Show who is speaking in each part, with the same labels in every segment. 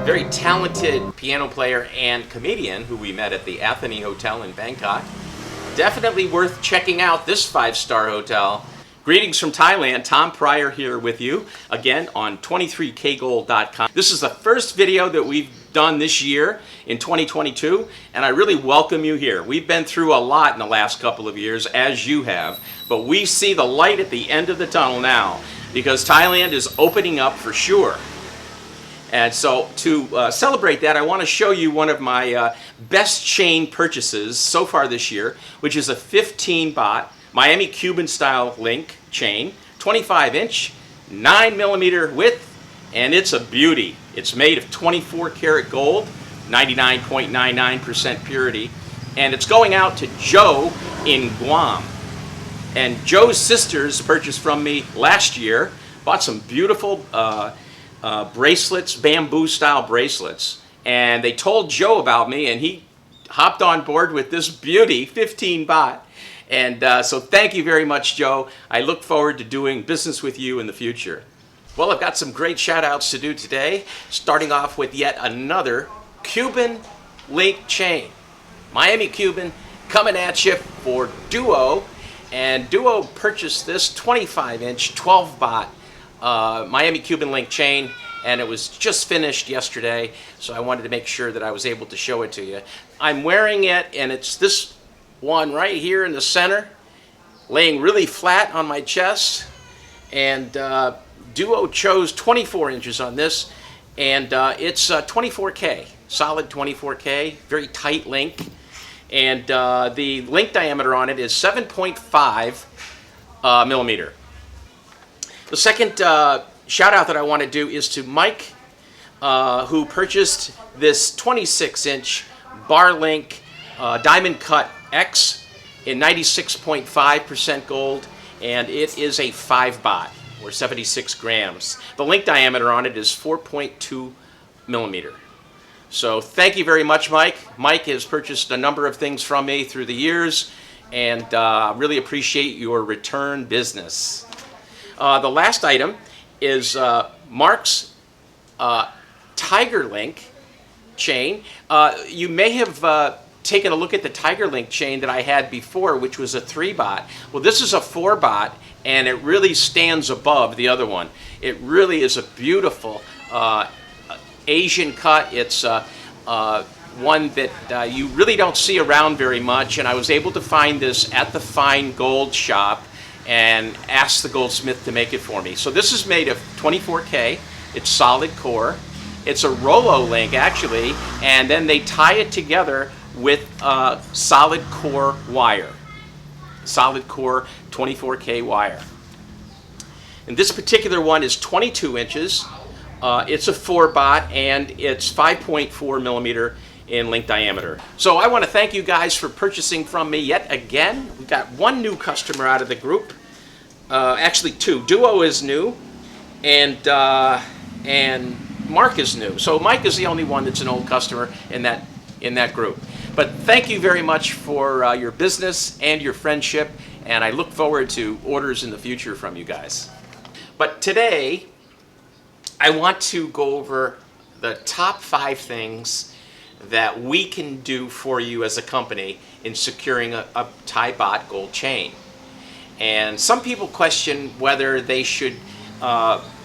Speaker 1: very talented piano player and comedian who we met at the Assay Hotel in Bangkok. Definitely worth checking out this 5-star hotel. Greetings from Thailand. Tom Pryor here with you again on 23kgold.com. This is the first video that we've done this year in 2022, and I really welcome you here. We've been through a lot in the last couple of years, as you have, but we see the light at the end of the tunnel now because Thailand is opening up for sure. And so to celebrate that, I want to show you one of my best chain purchases so far this year, which is a 15 baht Miami Cuban style link chain, 25-inch, 9mm width, and it's a beauty. It's made of 24 karat gold, 99.99% purity, and it's going out to Joe in Guam. And Joe's sisters purchased from me last year, bought some beautiful bracelets, bamboo style bracelets, and they told Joe about me, and he hopped on board with this beauty, 15 baht. And so thank you very much, Joe. I look forward to doing business with you in the future. Well, I've got some great shout outs to do today, starting off with yet another Cuban link chain. Miami Cuban coming at you for Duo, and Duo purchased this 25-inch 12 baht Miami Cuban link chain, and it was just finished yesterday, so I wanted to make sure that I was able to show it to you. I'm wearing it, and it's this one right here in the center, laying really flat on my chest, and Duo chose 24 inches on this, and it's 24K, solid 24K, very tight link, and the link diameter on it is 7.5 millimeter. The second shout out that I want to do is to Mike, who purchased this 26-inch bar link diamond cut X in 96.5% gold, and it is a 5 baht or 76 grams. The link diameter on it is 4.2 millimeter. So thank you very much, Mike. Mike has purchased a number of things from me through the years, and really appreciate your return business. The last item is Mark's Tiger Link chain. You may have taken a look at the Tiger Link chain that I had before, which was a 3 baht. Well, this is a 4 baht, and it really stands above the other one. It really is a beautiful Asian cut. It's one that you really don't see around very much, and I was able to find this at the fine gold shop and asked the goldsmith to make it for me. So this is made of 24K. It's solid core. It's a Rolo link, actually, and then they tie it together with solid core wire. Solid core 24K wire. And this particular one is 22 inches. It's a 4 baht, and it's 5.4 millimeter in link diameter. So I want to thank you guys for purchasing from me yet again. We got one new customer out of the group. Actually two. Duo is new, and Mark is new. So Mike is the only one that's an old customer in that group. But thank you very much for your business and your friendship, and I look forward to orders in the future from you guys. But today, I want to go over the top 5 things that we can do for you as a company in securing a Thai Baht gold chain. And some people question whether they should,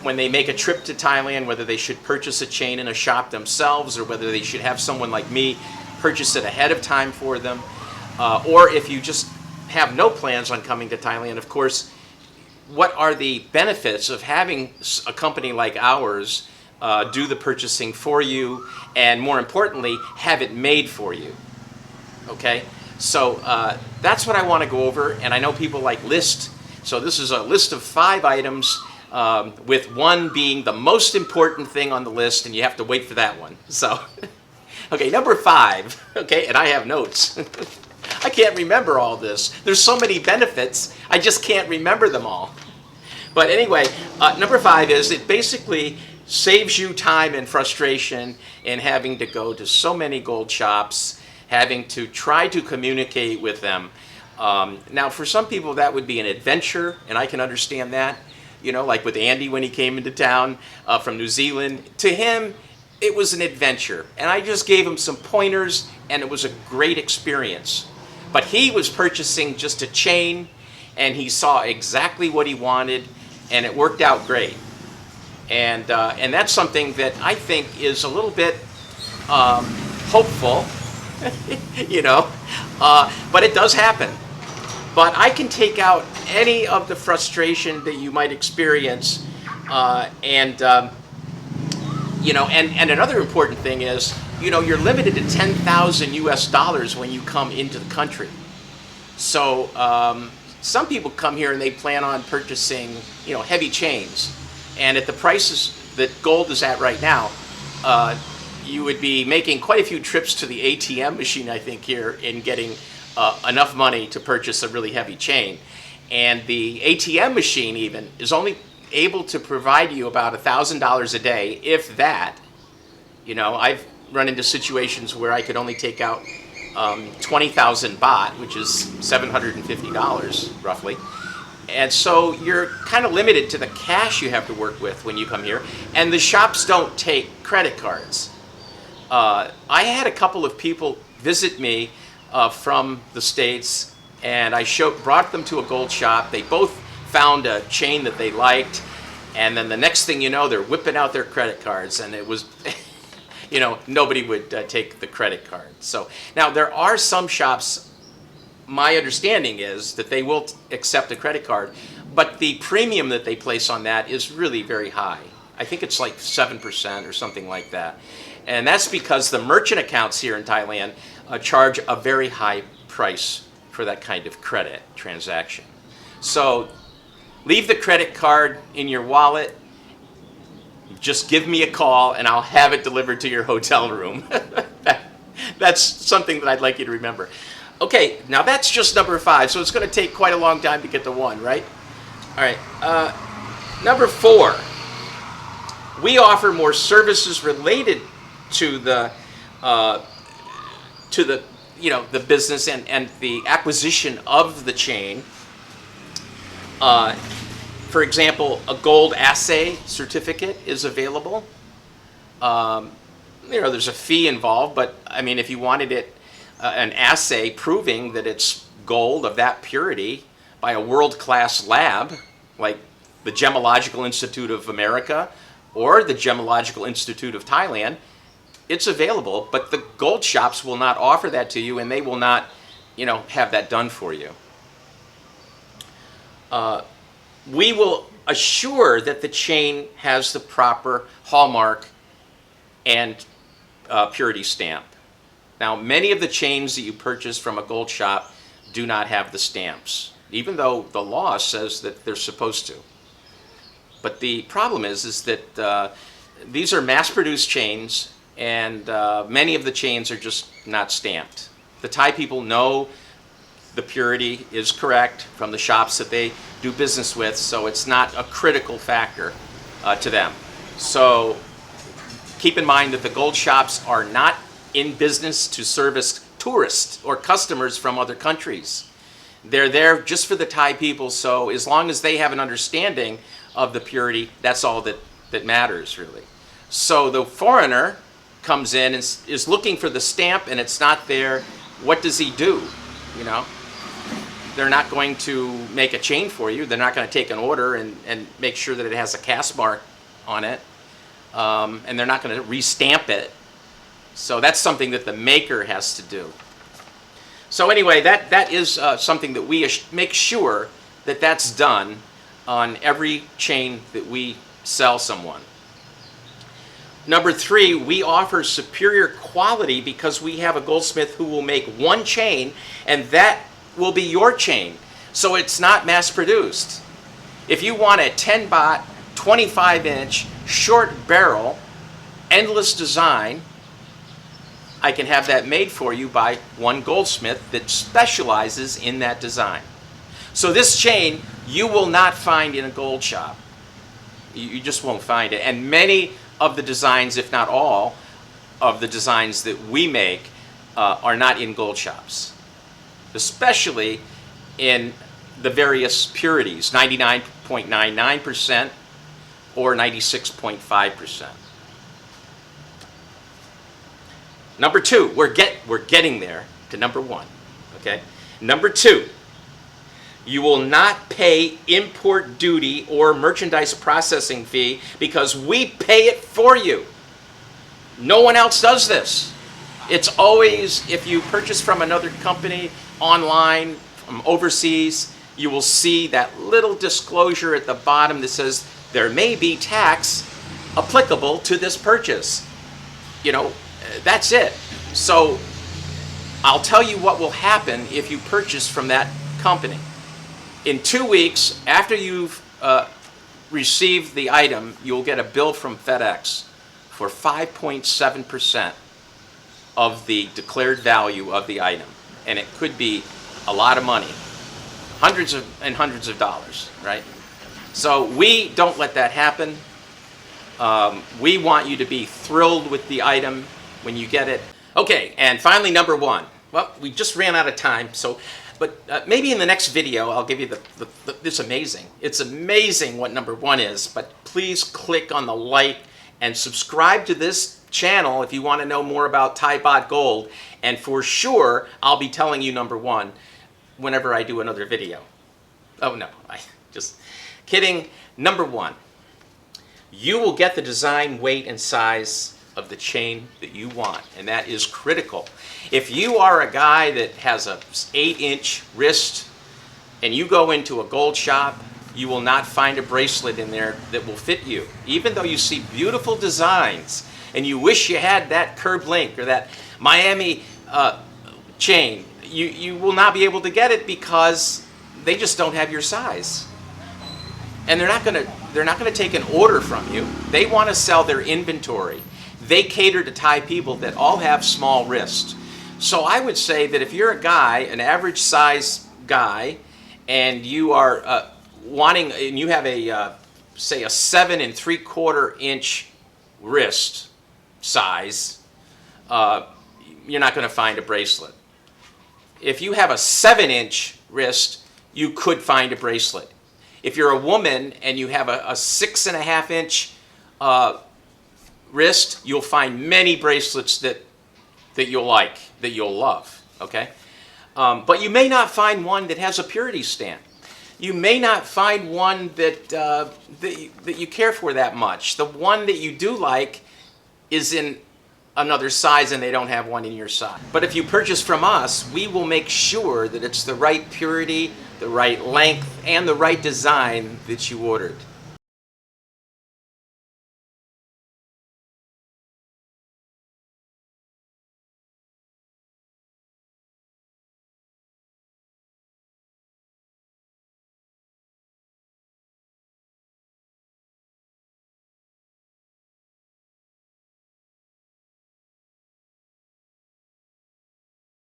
Speaker 1: when they make a trip to Thailand, whether they should purchase a chain in a shop themselves, or whether they should have someone like me purchase it ahead of time for them, or if you just have no plans on coming to Thailand, of course, what are the benefits of having a company like ours do the purchasing for you, and more importantly, have it made for you? Okay, so that's what I want to go over, and I know people like list, so this is a list of 5 items, with one being the most important thing on the list, and you have to wait for that one. So okay, number 5, okay, and I have notes. I can't remember all this. There's so many benefits, I just can't remember them all. But anyway, number 5 is it basically saves you time and frustration in having to go to so many gold shops, having to try to communicate with them. Now, for some people, that would be an adventure, and I can understand that. You know, like with Andy when he came into town from New Zealand. To him, it was an adventure. And I just gave him some pointers, and it was a great experience. But he was purchasing just a chain, and he saw exactly what he wanted, and it worked out great. And that's something that I think is a little bit hopeful, you know, but it does happen. But I can take out any of the frustration that you might experience, you know, and another important thing is, you know, you're limited to 10,000 US dollars when you come into the country. So some people come here and they plan on purchasing, you know, heavy chains. And at the prices that gold is at right now, you would be making quite a few trips to the ATM machine, I think, here in getting enough money to purchase a really heavy chain. And the ATM machine even is only able to provide you about $1,000 a day, if that. You know, I've run into situations where I could only take out 20,000 baht, which is $750 roughly. And so you're kind of limited to the cash you have to work with when you come here. And the shops don't take credit cards. I had a couple of people visit me from the States, and I brought them to a gold shop. They both found a chain that they liked, and then the next thing you know, they're whipping out their credit cards, and it was, you know, nobody would take the credit card. So now there are some shops, my understanding is that they will accept a credit card, but the premium that they place on that is really very high. I think it's like 7% or something like that. And that's because the merchant accounts here in Thailand charge a very high price for that kind of credit transaction. So leave the credit card in your wallet. Just give me a call and I'll have it delivered to your hotel room. That's something that I'd like you to remember. Okay, now that's just number 5, so it's going to take quite a long time to get to 1, right? All right, number 4, we offer more services related to the you know, the business and the acquisition of the chain. For example, a gold assay certificate is available. You know, there's a fee involved, but I mean, if you wanted it, an assay proving that it's gold of that purity by a world-class lab, like the Gemological Institute of America or the Gemological Institute of Thailand, it's available, but the gold shops will not offer that to you, and they will not, you know, have that done for you. We will assure that the chain has the proper hallmark and purity stamp. Now, many of the chains that you purchase from a gold shop do not have the stamps, even though the law says that they're supposed to. But the problem is that these are mass-produced chains, and many of the chains are just not stamped. The Thai people know the purity is correct from the shops that they do business with, so it's not a critical factor to them. So keep in mind that the gold shops are not in business to service tourists or customers from other countries. They're there just for the Thai people, so as long as they have an understanding of the purity, that's all that matters, really. So the foreigner comes in and is looking for the stamp and it's not there. What does he do? You know, they're not going to make a chain for you. They're not going to take an order and make sure that it has a cast mark on it. And they're not going to re-stamp it. So that's something that the maker has to do. So anyway, that is something that we make sure that that's done on every chain that we sell someone. Number 3, we offer superior quality because we have a goldsmith who will make one chain, and that will be your chain. So it's not mass produced. If you want a 10 baht, 25-inch, short barrel, endless design, I can have that made for you by one goldsmith that specializes in that design. So this chain you will not find in a gold shop. You just won't find it. And many of the designs, if not all of the designs that we make, are not in gold shops, especially in the various purities, 99.99% or 96.5%. Number two, we're getting there to number one. Okay. Number two, you will not pay import duty or merchandise processing fee because we pay it for you. No one else does this. It's always, if you purchase from another company online, from overseas, you will see that little disclosure at the bottom that says there may be tax applicable to this purchase. You know, that's it. So I'll tell you what will happen if you purchase from that company. In 2 weeks, after you've received the item, you'll get a bill from FedEx for 5.7% of the declared value of the item. And it could be a lot of money, hundreds of dollars, right? So we don't let that happen. We want you to be thrilled with the item when you get it. Okay, and finally, number one. Well, we just ran out of time, so, but maybe in the next video I'll give you it's amazing. It's amazing what number one is, but please click on the like and subscribe to this channel if you want to know more about Thai Baht Gold, and for sure I'll be telling you number one whenever I do another video. Oh no, I just kidding. Number one, you will get the design, weight, and size of the chain that you want, and that is critical. If you are a guy that has a 8-inch wrist and you go into a gold shop, you will not find a bracelet in there that will fit you. Even though you see beautiful designs and you wish you had that curved link or that Miami chain, you will not be able to get it because they just don't have your size. And they're not gonna take an order from you. They want to sell their inventory. They cater to Thai people that all have small wrists. So I would say that if you're a guy, an average size guy, and you are wanting, and you have a say a 7 3/4 inch wrist size, you're not going to find a bracelet. If you have a 7-inch wrist, you could find a bracelet. If you're a woman and you have a 6.5 inch wrist, you'll find many bracelets that you'll like, that you'll love, okay? But you may not find one that has a purity stamp. You may not find one that you care for that much. The one that you do like is in another size and they don't have one in your size. But if you purchase from us, we will make sure that it's the right purity, the right length, and the right design that you ordered.